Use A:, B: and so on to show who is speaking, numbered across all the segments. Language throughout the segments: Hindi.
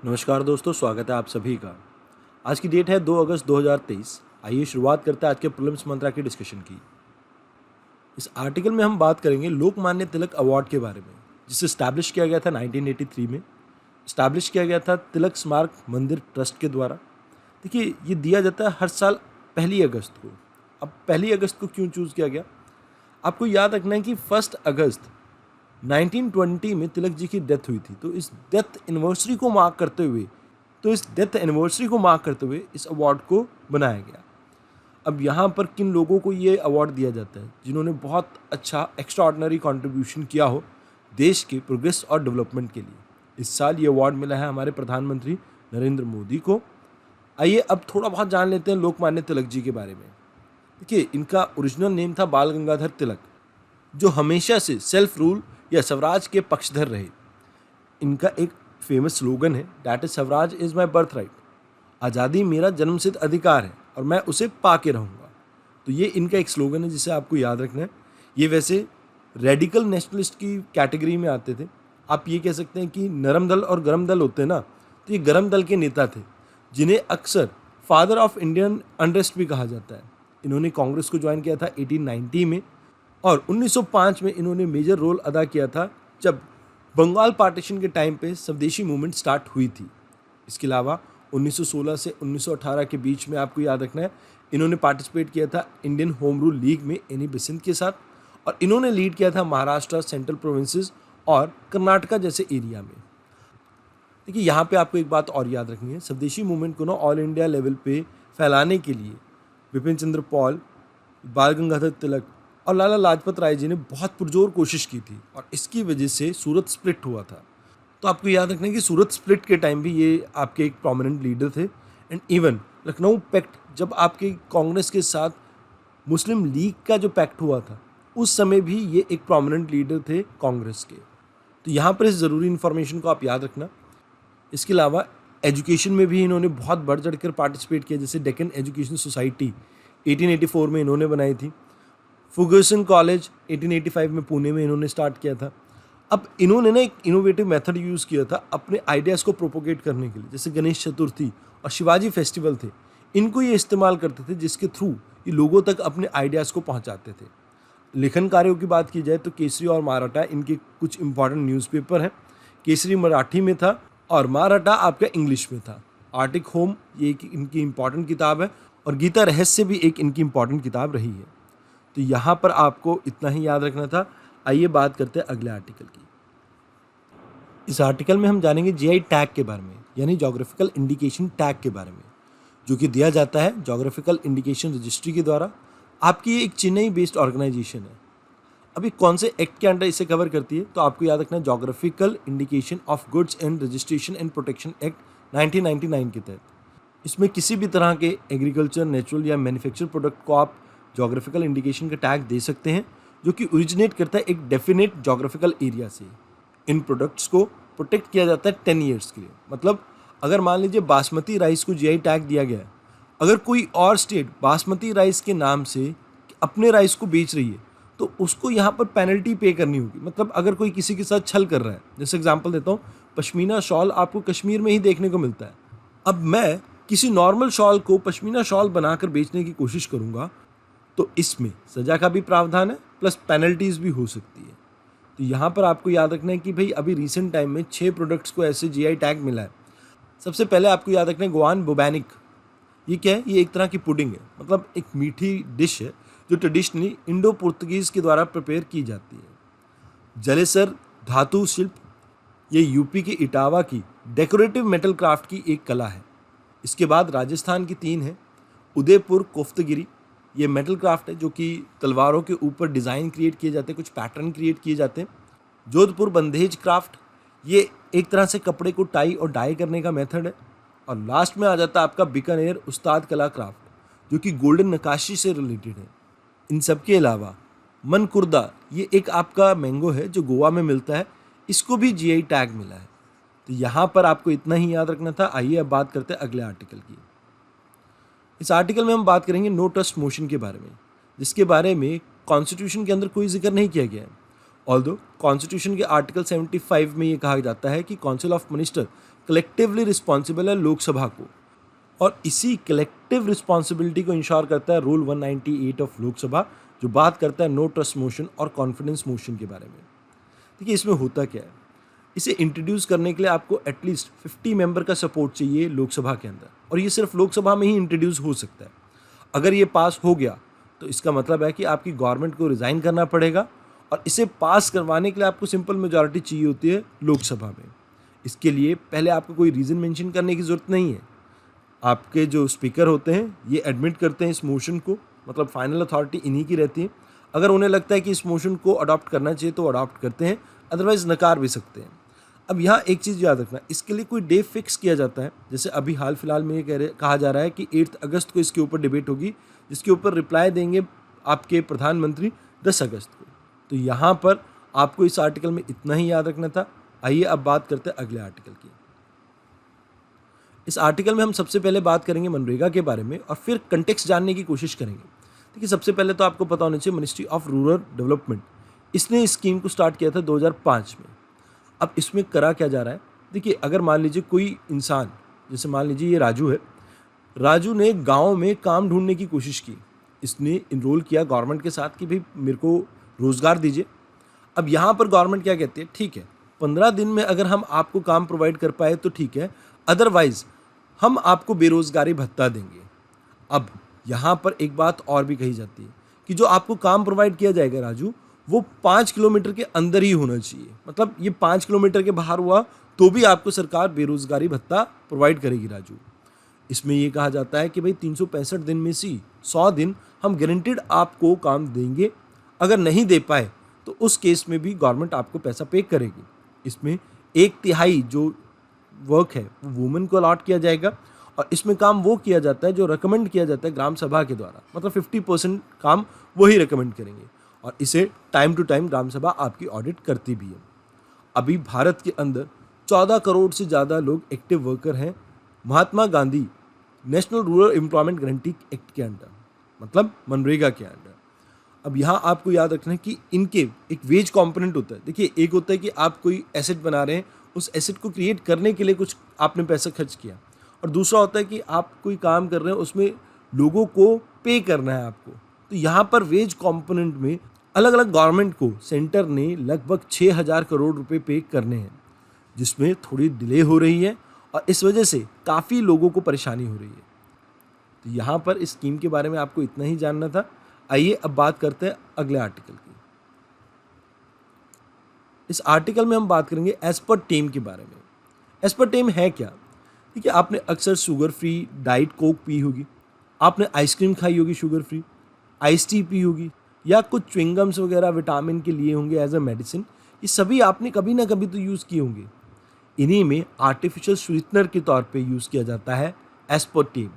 A: नमस्कार दोस्तों, स्वागत है आप सभी का। आज की डेट है 2 अगस्त 2023। आइए शुरुआत करते हैं आज के प्रीलिम्स मंत्रा की डिस्कशन की। इस आर्टिकल में हम बात करेंगे लोकमान्य तिलक अवार्ड के बारे में, जिसे स्टैब्लिश किया गया था 1983 में। स्टैब्लिश किया गया था तिलक स्मारक मंदिर ट्रस्ट के द्वारा। देखिए, ये दिया जाता है हर साल 1 अगस्त को। अब 1 अगस्त को क्यों चूज़ किया गया? आपको याद रखना है कि 1 अगस्त 1920 में तिलक जी की डेथ हुई थी। तो इस डेथ एनिवर्सरी को मार्क करते हुए इस अवार्ड को बनाया गया। अब यहाँ पर किन लोगों को ये अवार्ड दिया जाता है? जिन्होंने बहुत अच्छा एक्स्ट्राऑर्डिनरी कंट्रीब्यूशन किया हो देश के प्रोग्रेस और डेवलपमेंट के लिए। इस साल ये अवार्ड मिला है हमारे प्रधानमंत्री नरेंद्र मोदी को। आइए अब थोड़ा बहुत जान लेते हैं लोकमान्य तिलक जी के बारे में। देखिए, इनका ओरिजिनल नेम था बाल गंगाधर तिलक, जो हमेशा से सेल्फ रूल या स्वराज के पक्षधर रहे। इनका एक फेमस स्लोगन है, that is Swaraj is my birth right. आज़ादी मेरा जन्मसिद्ध अधिकार है और मैं उसे पा के रहूँगा। तो ये इनका एक स्लोगन है जिसे आपको याद रखना है। ये वैसे रेडिकल नेशनलिस्ट की कैटेगरी में आते थे। आप ये कह सकते हैं कि नरम दल और गरम दल होते हैं ना, तो ये गरम दल के नेता थे, जिन्हें अक्सर फादर ऑफ इंडियन अनरेस्ट भी कहा जाता है। इन्होंने कांग्रेस को ज्वाइन किया था 1890 में, और 1905 में इन्होंने मेजर रोल अदा किया था जब बंगाल पार्टीशन के टाइम पे स्वदेशी मूवमेंट स्टार्ट हुई थी। इसके अलावा 1916 से 1918 के बीच में आपको याद रखना है, इन्होंने पार्टिसिपेट किया था इंडियन होम रूल लीग में एनी बेसेंट के साथ, और इन्होंने लीड किया था महाराष्ट्र, सेंट्रल प्रोविंसेस और कर्नाटका जैसे एरिया में। देखिए, यहाँ पे आपको एक बात और याद रखनी है, स्वदेशी मूवमेंट को ना ऑल इंडिया लेवल पे फैलाने के लिए विपिन चंद्र पॉल, बाल गंगाधर तिलक और लाला लाजपत राय जी ने बहुत पुरजोर कोशिश की थी, और इसकी वजह से सूरत स्प्लिट हुआ था। तो आपको याद रखना है कि सूरत स्प्लिट के टाइम भी ये आपके एक प्रोमिनेंट लीडर थे। एंड इवन लखनऊ पैक्ट, जब आपके कांग्रेस के साथ मुस्लिम लीग का जो पैक्ट हुआ था, उस समय भी ये एक प्रोमिनेंट लीडर थे कांग्रेस के। तो यहाँ पर इस ज़रूरी इन्फॉर्मेशन को आप याद रखना। इसके अलावा एजुकेशन में भी इन्होंने बहुत बढ़ चढ़ कर पार्टिसिपेट किया, जैसे डेक्कन एजुकेशन सोसाइटी 1884 में इन्होंने बनाई थी। फर्ग्यूसन कॉलेज 1885 में पुणे में इन्होंने स्टार्ट किया था। अब इन्होंने ना एक इनोवेटिव मेथड यूज़ किया था अपने आइडियाज़ को प्रोपोगेट करने के लिए, जैसे गणेश चतुर्थी और शिवाजी फेस्टिवल थे, इनको ये इस्तेमाल करते थे, जिसके थ्रू ये लोगों तक अपने आइडियाज़ को पहुंचाते थे। लेखन कार्यों की बात की जाए तो केसरी और मराठा इनके कुछ इंपॉर्टेंट न्यूज़पेपर हैं। केसरी मराठी में था और मराठा आपका इंग्लिश में था। आर्टिक होम ये एक इनकी इंपॉर्टेंट किताब है, और गीता रहस्य भी एक इनकी इंपॉर्टेंट किताब रही है। तो यहाँ पर आपको इतना ही याद रखना था। आइए बात करते हैं अगले आर्टिकल की। इस आर्टिकल में हम जानेंगे जीआई टैग के बारे में, यानी जोग्राफिकल इंडिकेशन टैग के बारे में, जो कि दिया जाता है जोग्राफिकल इंडिकेशन रजिस्ट्री के द्वारा। आपकी ये एक चेन्नई बेस्ड ऑर्गेनाइजेशन है। अभी कौन से एक्ट के अंडर इसे कवर करती है? तो आपको याद रखना है geographical indication of goods and registration and protection act 1999 के तहत। इसमें किसी भी तरह के एग्रीकल्चर, नेचुरल या मैन्युफैक्चर प्रोडक्ट को आप जोग्राफिकल इंडिकेशन का टैग दे सकते हैं, जो कि ओरिजिनेट करता है एक डेफिनेट जोग्राफिकल एरिया से। इन प्रोडक्ट्स को प्रोटेक्ट किया जाता है 10 ईयर्स के लिए। मतलब अगर मान लीजिए बासमती राइस को जीआई टैग दिया गया है, अगर कोई और स्टेट बासमती राइस के नाम से अपने राइस को बेच रही है, तो उसको यहाँ पर पेनल्टी पे करनी होगी। मतलब अगर कोई किसी के साथ छल कर रहा है, जैसे एग्जांपल देता हूँ, पश्मीना शॉल आपको कश्मीर में ही देखने को मिलता है। अब मैं किसी नॉर्मल शॉल को पश्मीना शॉल बनाकर बेचने की कोशिश करूँगा, तो इसमें सज़ा का भी प्रावधान है, प्लस पेनल्टीज़ भी हो सकती है। तो यहाँ पर आपको याद रखना है कि भाई अभी रिसेंट टाइम में 6 प्रोडक्ट्स को ऐसे जीआई टैग मिला है। सबसे पहले आपको याद रखना है गोआन बोबैनिक। ये क्या है? ये एक तरह की पुडिंग है, मतलब एक मीठी डिश है जो ट्रेडिशनली इंडो पुर्तगीज़ के द्वारा प्रिपेयर की जाती है। जलेसर धातु शिल्प, ये यूपी के इटावा की डेकोरेटिव मेटल क्राफ्ट की एक कला है। इसके बाद राजस्थान की 3 है। उदयपुर कोफ्तगिरी, ये मेटल क्राफ्ट है जो कि तलवारों के ऊपर डिज़ाइन क्रिएट किए जाते हैं, कुछ पैटर्न क्रिएट किए जाते हैं। जोधपुर बंदेज क्राफ्ट, ये एक तरह से कपड़े को टाई और डाई करने का मेथड है। और लास्ट में आ जाता है आपका बीकानेर उस्ताद कला क्राफ्ट, जो कि गोल्डन नक्काशी से रिलेटेड है। इन सब के अलावा मनकुर्दा, ये एक आपका मैंगो है जो गोवा में मिलता है, इसको भी जीआई टैग मिला है। तो यहाँ पर आपको इतना ही याद रखना था। आइए अब बात करते हैं अगले आर्टिकल की। इस आर्टिकल में हम बात करेंगे नो ट्रस्ट मोशन के बारे में, जिसके बारे में कॉन्स्टिट्यूशन के अंदर कोई जिक्र नहीं किया गया है। ऑल्दो कॉन्स्टिट्यूशन के आर्टिकल 75 में ये कहा जाता है कि council of minister collectively responsible है लोकसभा को, और इसी कलेक्टिव रिस्पॉन्सिबिलिटी को इंश्योर करता है रूल 198 ऑफ लोकसभा, जो बात करता है नो ट्रस्ट मोशन और कॉन्फिडेंस मोशन के बारे में। देखिए इसमें होता क्या है, इसे इंट्रोड्यूस करने के लिए आपको एटलीस्ट 50 मेंबर का सपोर्ट चाहिए लोकसभा के अंदर, और ये सिर्फ लोकसभा में ही इंट्रोड्यूस हो सकता है। अगर ये पास हो गया तो इसका मतलब है कि आपकी गवर्नमेंट को रिज़ाइन करना पड़ेगा, और इसे पास करवाने के लिए आपको सिंपल मेजॉरिटी चाहिए होती है लोकसभा में। इसके लिए पहले आपको कोई रीज़न मेंशन करने की ज़रूरत नहीं है। आपके जो स्पीकर होते हैं ये एडमिट करते हैं इस मोशन को, मतलब फाइनल अथॉरिटी इन्हीं की रहती है। अगर उन्हें लगता है कि इस मोशन को अडॉप्ट करना चाहिए तो अडॉप्ट करते हैं, अदरवाइज़ नकार भी सकते हैं। अब यहाँ एक चीज़ याद रखना, इसके लिए कोई डे फिक्स किया जाता है। जैसे अभी हाल फिलहाल में ये कहा जा रहा है कि 8 अगस्त को इसके ऊपर डिबेट होगी, जिसके ऊपर रिप्लाई देंगे आपके प्रधानमंत्री 10 अगस्त को। तो यहाँ पर आपको इस आर्टिकल में इतना ही याद रखना था। आइए अब बात करते हैं अगले आर्टिकल की। इस आर्टिकल में हम सबसे पहले बात करेंगे मनरेगा के बारे में, और फिर कंटेक्स्ट जानने की कोशिश करेंगे। देखिए सबसे पहले तो आपको पता होना चाहिए मिनिस्ट्री ऑफ रूरल डेवलपमेंट, इसने इस स्कीम को स्टार्ट किया था 2005 में। अब इसमें करा क्या जा रहा है, देखिए अगर मान लीजिए कोई इंसान, जैसे मान लीजिए ये राजू है, राजू ने गांव में काम ढूंढने की कोशिश की, इसने इनरोल किया गवर्नमेंट के साथ कि भाई मेरे को रोज़गार दीजिए। अब यहाँ पर गवर्नमेंट क्या कहती है, ठीक है 15 दिन में अगर हम आपको काम प्रोवाइड कर पाए तो ठीक है, अदरवाइज हम आपको बेरोज़गारी भत्ता देंगे। अब यहाँ पर एक बात और भी कही जाती है कि जो आपको काम प्रोवाइड किया जाएगा राजू, वो 5 किलोमीटर के अंदर ही होना चाहिए। मतलब ये 5 किलोमीटर के बाहर हुआ तो भी आपको सरकार बेरोज़गारी भत्ता प्रोवाइड करेगी राजू। इसमें ये कहा जाता है कि भाई 365 दिन में से 100 दिन हम गारंटीड आपको काम देंगे, अगर नहीं दे पाए तो उस केस में भी गवर्नमेंट आपको पैसा पे करेगी। इसमें 1/3 जो वर्क है वो वुमेन को अलॉट किया जाएगा, और इसमें काम वो किया जाता है जो रिकमेंड किया जाता है ग्राम सभा के द्वारा, मतलब 50% काम वही रिकमेंड करेंगे, और इसे टाइम टू टाइम ग्राम सभा आपकी ऑडिट करती भी है। अभी भारत के अंदर 14 करोड़ से ज़्यादा लोग एक्टिव वर्कर हैं Mahatma Gandhi national rural employment guarantee act के अंडर, मतलब मनरेगा के अंडर। अब यहाँ आपको याद रखना है कि इनके एक वेज कंपोनेंट होता है। देखिए एक होता है कि आप कोई एसेट बना रहे हैं, उस एसेट को क्रिएट करने के लिए कुछ आपने पैसा खर्च किया, और दूसरा होता है कि आप कोई काम कर रहे हैं उसमें लोगों को पे करना है आपको। तो यहाँ पर वेज कंपोनेंट में अलग अलग गवर्नमेंट को सेंटर ने लगभग 6,000 करोड़ रुपए पे करने हैं, जिसमें थोड़ी डिले हो रही है, और इस वजह से काफ़ी लोगों को परेशानी हो रही है। तो यहाँ पर इस स्कीम के बारे में आपको इतना ही जानना था। आइए अब बात करते हैं अगले आर्टिकल की। इस आर्टिकल में हम बात करेंगे एस्पर्टेम के बारे में। एस्पर्टेम है क्या? देखिए आपने अक्सर sugar free diet Coke P होगी, आपने आइसक्रीम खाई होगी sugar free, ice tea P होगी, या कुछ च्युइंगम्स वगैरह विटामिन के लिए होंगे एज अ मेडिसिन। ये सभी आपने कभी ना कभी तो यूज़ किए होंगे। इन्हीं में आर्टिफिशियल स्वीटनर के तौर पे यूज़ किया जाता है एस्पर्टेम।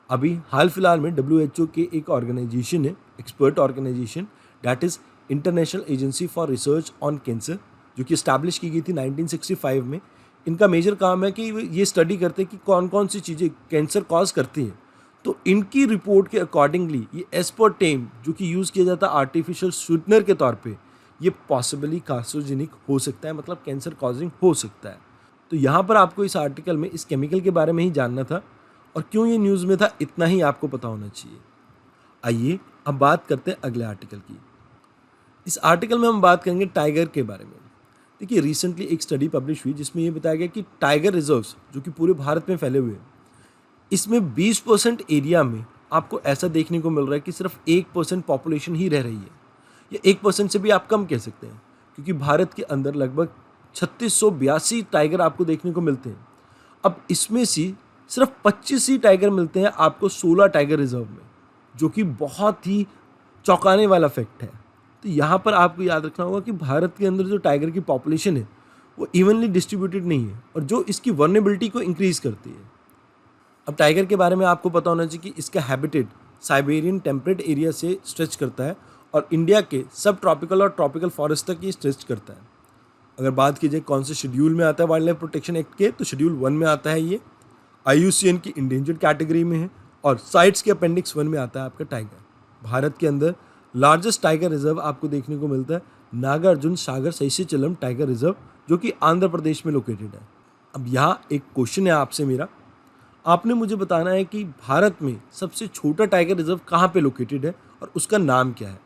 A: अभी हाल फिलहाल में WHO के एक ऑर्गेनाइजेशन है, expert organization, that is international agency for research on cancer, जो कि इस्टेब्लिश की गई थी 1965 में। इनका मेजर काम है कि ये स्टडी करते हैं कि कौन कौन सी चीज़ें कैंसर कॉज करती हैं। तो इनकी रिपोर्ट के अकॉर्डिंगली ये एस्पर्टेम जो कि यूज़ किया जाता है आर्टिफिशियल स्वीटनर के तौर पे, ये पॉसिबली कार्सिनोजेनिक हो सकता है, मतलब कैंसर कॉजिंग हो सकता है। तो यहाँ पर आपको इस आर्टिकल में इस केमिकल के बारे में ही जानना था, और क्यों ये न्यूज़ में था इतना ही आपको पता होना चाहिए। आइए अब बात करते हैं अगले आर्टिकल की। इस आर्टिकल में हम बात करेंगे टाइगर के बारे में। देखिए रिसेंटली एक स्टडी पब्लिश हुई जिसमें ये बताया गया कि टाइगर रिजर्व्स जो कि पूरे भारत में फैले हुए हैं, इसमें 20% एरिया में आपको ऐसा देखने को मिल रहा है कि सिर्फ 1% पॉपुलेशन ही रह रही है, या 1% से भी आप कम कह सकते हैं, क्योंकि भारत के अंदर लगभग 3682 टाइगर आपको देखने को मिलते हैं। अब इसमें से सिर्फ 25 ही टाइगर मिलते हैं आपको 16 टाइगर रिजर्व में, जो कि बहुत ही चौंकाने वाला फैक्ट है। तो यहाँ पर आपको याद रखना होगा कि भारत के अंदर जो टाइगर की पॉपुलेशन है वो इवनली डिस्ट्रीब्यूटेड नहीं है, और जो इसकी वर्नेबिलिटी को इंक्रीज़ करती है। अब टाइगर के बारे में आपको पता होना चाहिए कि इसका हैबिटेट साइबेरियन टेम्परेट एरिया से स्ट्रेच करता है, और इंडिया के सब ट्रॉपिकल और ट्रॉपिकल फॉरेस्ट तक ये स्ट्रेच करता है। अगर बात की जाए कौन से शेड्यूल में आता है वाइल्ड लाइफ प्रोटेक्शन एक्ट के, तो शेड्यूल 1 में आता है ये, IUCN की इंडेंजर्ड कैटेगरी में है, और साइट्स के अपेंडिक्स 1 में आता है आपका टाइगर। भारत के अंदर लार्जेस्ट टाइगर रिजर्व आपको देखने को मिलता है नागार्जुन सागर सैसीचलम टाइगर रिजर्व, जो कि आंध्र प्रदेश में लोकेटेड है। अब यहाँ एक क्वेश्चन है आपसे मेरा, आपने मुझे बताना है कि भारत में सबसे छोटा टाइगर रिजर्व कहाँ पे लोकेटेड है और उसका नाम क्या है।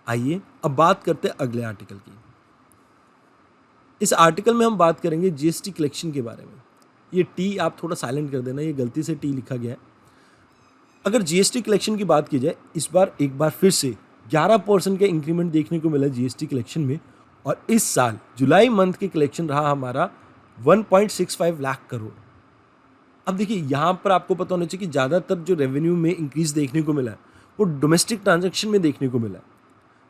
A: आइए अब बात करते हैं अगले आर्टिकल की। इस आर्टिकल में हम बात करेंगे जीएसटी कलेक्शन के बारे में। ये टी आप थोड़ा साइलेंट कर देना, ये गलती से टी लिखा गया है। अगर जीएसटी कलेक्शन की बात की जाए, इस बार एक बार फिर से 11% का इंक्रीमेंट देखने को मिला जीएसटी कलेक्शन में, और इस साल जुलाई मंथ के कलेक्शन रहा हमारा 1.65 लाख करोड़। अब देखिए यहाँ पर आपको पता होना चाहिए कि ज़्यादातर जो रेवेन्यू में इंक्रीज देखने को मिला है वो डोमेस्टिक ट्रांजैक्शन में देखने को मिला है,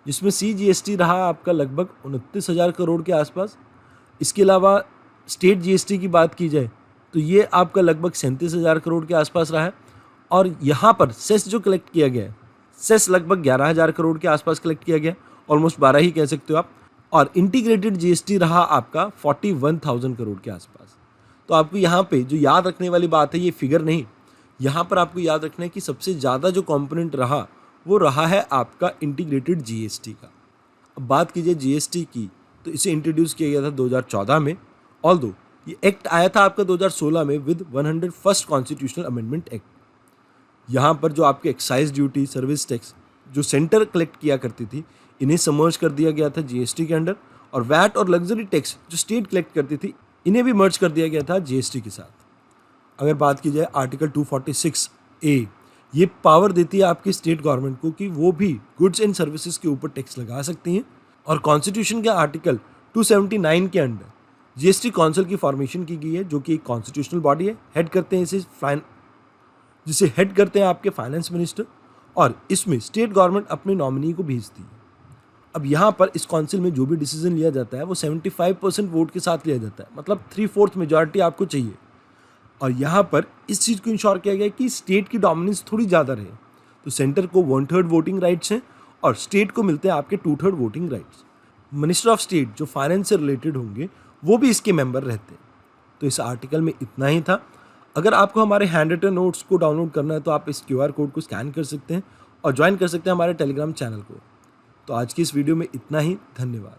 A: जिसमें CGST रहा आपका लगभग 29,000 करोड़ के आसपास। इसके अलावा स्टेट जीएसटी की बात की जाए तो ये आपका लगभग 37,000 करोड़ के आसपास रहा है। और यहाँ पर सेस जो कलेक्ट किया गया है, सेस लगभग 11,000 करोड़ के आसपास कलेक्ट किया गया, ऑलमोस्ट 12 ही कह सकते हो आप। और इंटीग्रेटेड जीएसटी रहा आपका 41,000 करोड़ के आसपास। तो आपको यहाँ पे जो याद रखने वाली बात है, ये फिगर नहीं, यहाँ पर आपको याद रखना है कि सबसे ज़्यादा जो कंपोनेंट रहा वो रहा है आपका इंटीग्रेटेड जीएसटी का। अब बात कीजिए जीएसटी की, तो इसे इंट्रोड्यूस किया गया था 2014 में, ऑल्दो ये एक्ट आया था आपका 2016 में with 101st constitutional amendment act. यहाँ पर जो आपके एक्साइज ड्यूटी, सर्विस टैक्स जो सेंटर कलेक्ट किया करती थी, इन्हें समर्ज कर दिया गया था जीएसटी के अंडर, और वैट और लग्जरी टैक्स जो स्टेट कलेक्ट करती थी, इन्हें भी मर्ज कर दिया गया था जीएसटी के साथ। अगर बात की जाए आर्टिकल 246A, ये पावर देती है आपकी स्टेट गवर्नमेंट को कि वो भी गुड्स एंड सर्विसेज के ऊपर टैक्स लगा सकती हैं। और कॉन्स्टिट्यूशन के आर्टिकल 279 के अंडर जीएसटी काउंसिल की फॉर्मेशन की गई है, जो कि एक कॉन्स्टिट्यूशनल बॉडी है। हेड करते हैं जिसे हेड करते हैं आपके फाइनेंस मिनिस्टर, और इसमें स्टेट गवर्नमेंट अपने नॉमिनी को भेजती है। अब यहाँ पर इस काउंसिल में जो भी डिसीजन लिया जाता है वो 75% वोट के साथ लिया जाता है, मतलब 3/4 मेजॉरिटी आपको चाहिए। और यहाँ पर इस चीज़ को इंश्योर किया गया है कि स्टेट की डोमिनेंस थोड़ी ज़्यादा रहे। तो सेंटर को 1/3 वोटिंग राइट्स हैं और स्टेट को मिलते हैं आपके 2/3 voting rights. Minister of state जो फाइनेंस से रिलेटेड होंगे वो भी इसके मेंबर रहते हैं। तो इस आर्टिकल में इतना ही था। अगर आपको हमारे हैंड रिटन नोट्स को डाउनलोड करना है तो आप इस QR कोड को स्कैन कर सकते हैं और ज्वाइन कर सकते हैं हमारे टेलीग्राम चैनल को। तो आज की इस वीडियो में इतना ही, धन्यवाद।